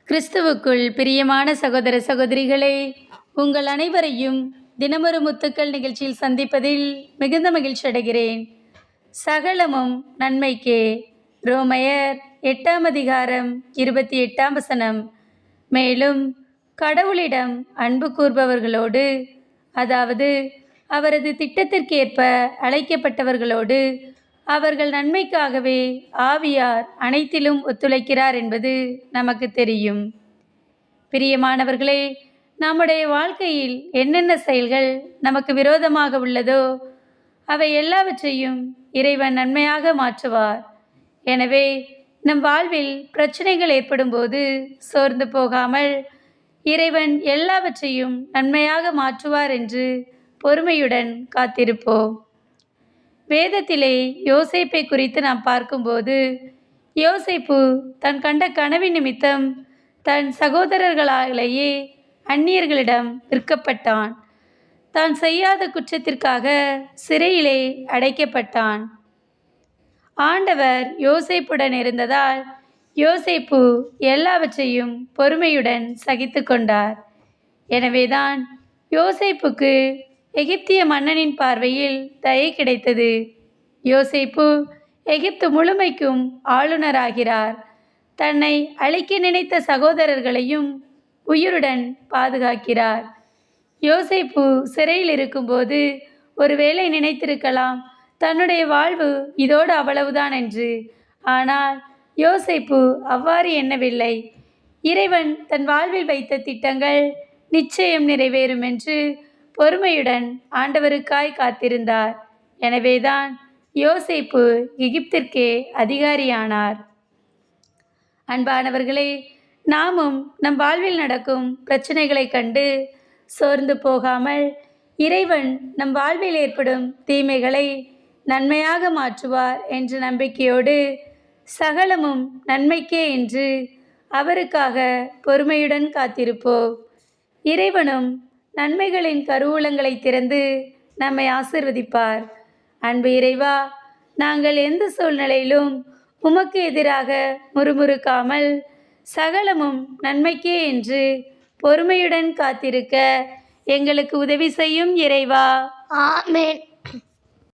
கிறிஸ்துவுக்குள் பிரியமான சகோதர சகோதரிகளே, உங்கள் அனைவரையும் தினமொரு முத்துக்கள் நிகழ்ச்சியில் சந்திப்பதில் மிகுந்த மகிழ்ச்சி அடைகிறேன். சகலமும் நன்மைக்கே. ரோமையர் 8:28. மேலும் கடவுளிடம் அன்பு கூர்பவர்களோடு, அதாவது அவரது திட்டத்திற்கேற்ப அழைக்கப்பட்டவர்களோடு, அவர்கள் நன்மைக்காகவே ஆவியார் அனைத்திலும் ஒத்துழைக்கிறார் என்பது நமக்கு தெரியும். பிரியமானவர்களே, நம்முடைய வாழ்க்கையில் என்னென்ன செயல்கள் நமக்கு விரோதமாக உள்ளதோ அவை எல்லாவற்றையும் இறைவன் நன்மையாக மாற்றுவார். எனவே நம் வாழ்வில் பிரச்சனைகள் ஏற்படும் போது சோர்ந்து போகாமல் இறைவன் எல்லாவற்றையும் நன்மையாக மாற்றுவார் என்று பொறுமையுடன் காத்திருப்போம். வேதத்திலே யோசேப்பை குறித்து நாம் பார்க்கும்போது, யோசேப்பு தன் கண்ட கனவின் நிமித்தம் தன் சகோதரர்களாலேயே அந்நியர்களிடம் விற்கப்பட்டான். தான் செய்யாத குற்றத்திற்காக சிறையிலே அடைக்கப்பட்டான். ஆண்டவர் யோசேப்புடன் இருந்ததால் யோசேப்பு எல்லாவற்றையும் பொறுமையுடன் சகித்து கொண்டார். எனவேதான் யோசேப்புக்கு எகிப்திய மன்னனின் பார்வையில் தயை கிடைத்தது. யோசேப்பு எகிப்து முழுமைக்கும் ஆளுநராகிறார். தன்னை அழிக்க நினைத்த சகோதரர்களையும் உயிருடன் பாதுகாக்கிறார். யோசேப்பு சிறையில் இருக்கும்போது ஒருவேளை நினைத்திருக்கலாம், தன்னுடைய வாழ்வு இதோடு அவ்வளவுதான் என்று. ஆனால் யோசேப்பு அவ்வாறு எண்ணவில்லை. இறைவன் தன் வாழ்வில் வைத்த திட்டங்கள் நிச்சயம் நிறைவேறும் என்று பொறுமையுடன் ஆண்டவருக்காய் காத்திருந்தார். எனவேதான் யோசேப்பு எகிப்திற்கே அதிகாரியானார். அன்பானவர்களே, நாமும் நம் வாழ்வில் நடக்கும் பிரச்சனைகளை கண்டு சோர்ந்து போகாமல் இறைவன் நம் வாழ்வில் ஏற்படும் தீமைகளை நன்மையாக மாற்றுவார் என்ற நம்பிக்கையோடு சகலமும் நன்மைக்கே என்று அவருக்காக பொறுமையுடன் காத்திருப்போம். இறைவனும் நன்மைகளின் கருவூலங்களை திறந்து நம்மை ஆசீர்வதிப்பார். அன்பு இறைவா, நாங்கள் எந்த சூழ்நிலையிலும் உமக்கு எதிராக முறுமுறுக்காமல் சகலமும் நன்மைக்கே என்று பொறுமையுடன் காத்திருக்க எங்களுக்கு உதவி செய்யும் இறைவா. ஆமென்.